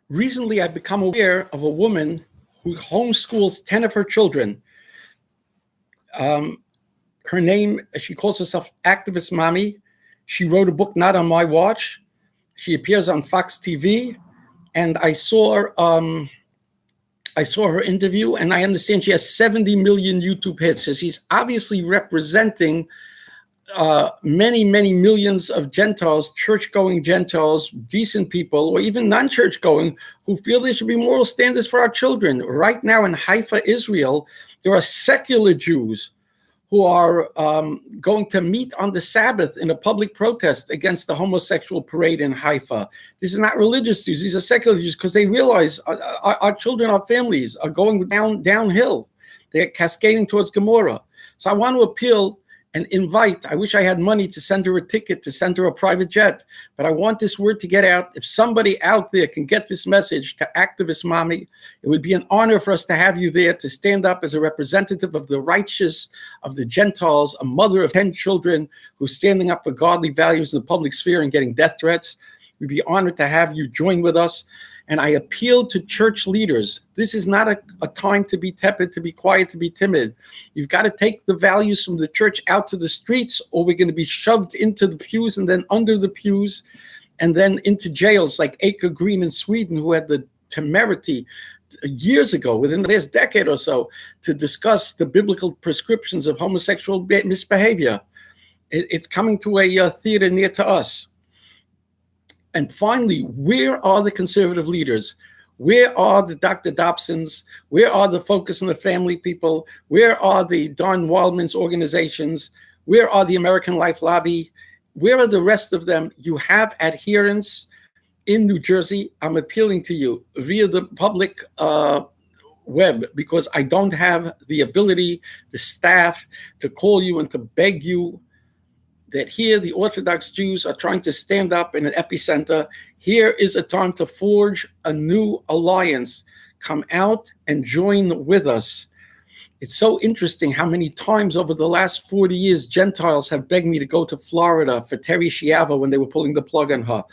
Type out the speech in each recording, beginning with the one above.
Recently, I've become aware of a woman who homeschools 10 of her children. Her name, she calls herself Activist Momy. She wrote a book, Not on My Watch. She appears on Fox TV. And I saw her interview, and I understand she has 70 million YouTube hits. So she's obviously representing many, many millions of Gentiles, church-going Gentiles, decent people, or even non-church-going, who feel there should be moral standards for our children. Right now in Haifa, Israel, there are secular Jews who are going to meet on the Sabbath in a public protest against the homosexual parade in Haifa. These are not religious Jews. These are secular Jews because they realize our children, our families are going downhill. They're cascading towards Gomorrah. So I want to appeal and invite. I wish I had money to send her a ticket, to send her a private jet, but I want this word to get out. If somebody out there can get this message to Activist Momy, it would be an honor for us to have you there to stand up as a representative of the righteous, of the Gentiles, a mother of 10 children who's standing up for godly values in the public sphere and getting death threats. We'd be honored to have you join with us. And I appeal to church leaders. This is not a time to be tepid, to be quiet, to be timid. You've got to take the values from the church out to the streets, or we're going to be shoved into the pews and then under the pews and then into jails like Acre Green in Sweden, who had the temerity years ago, within the last decade or so, to discuss the biblical prescriptions of homosexual misbehavior. It's coming to a theater near to us. And finally, where are the conservative leaders? Where are the Dr. Dobsons? Where are the Focus on the Family people? Where are the Don Wildman's organizations? Where are the American Life Lobby? Where are the rest of them? You have adherents in New Jersey. I'm appealing to you via the public web, because I don't have the ability, the staff, to call you and to beg you that here the Orthodox Jews are trying to stand up in an epicenter. Here is a time to forge a new alliance. Come out and join with us. It's so interesting how many times over the last 40 years Gentiles have begged me to go to Florida for Terry Schiavo when they were pulling the plug on her,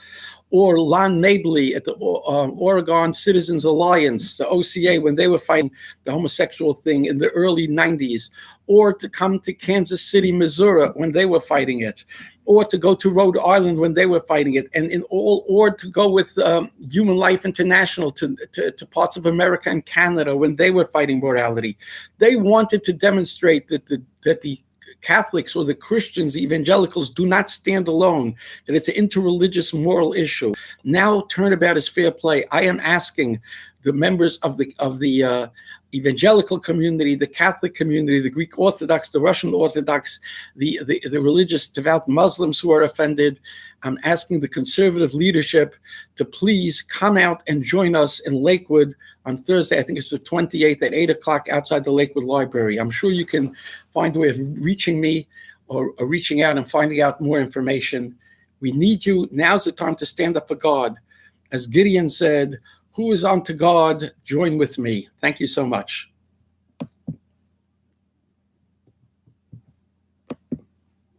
or Lon Mabley at the Oregon Citizens Alliance, the OCA, when they were fighting the homosexual thing in the early 90s, or to come to Kansas City, Missouri when they were fighting it, or to go to Rhode Island when they were fighting it, and or to go with Human Life International to parts of America and Canada when they were fighting morality. They wanted to demonstrate that the Catholics or the Christians, the evangelicals, do not stand alone, that it's an interreligious moral issue. Now turnabout is fair play. I am asking the members of the evangelical community, the Catholic community, the Greek Orthodox, the Russian Orthodox, the religious devout Muslims who are offended. I'm asking the conservative leadership to please come out and join us in Lakewood on Thursday. I think it's the 28th at 8 o'clock outside the Lakewood Library. I'm sure you can find a way of reaching me or reaching out and finding out more information. We need you. Now's the time to stand up for God. As Gideon said, who is unto God, join with me. Thank you so much.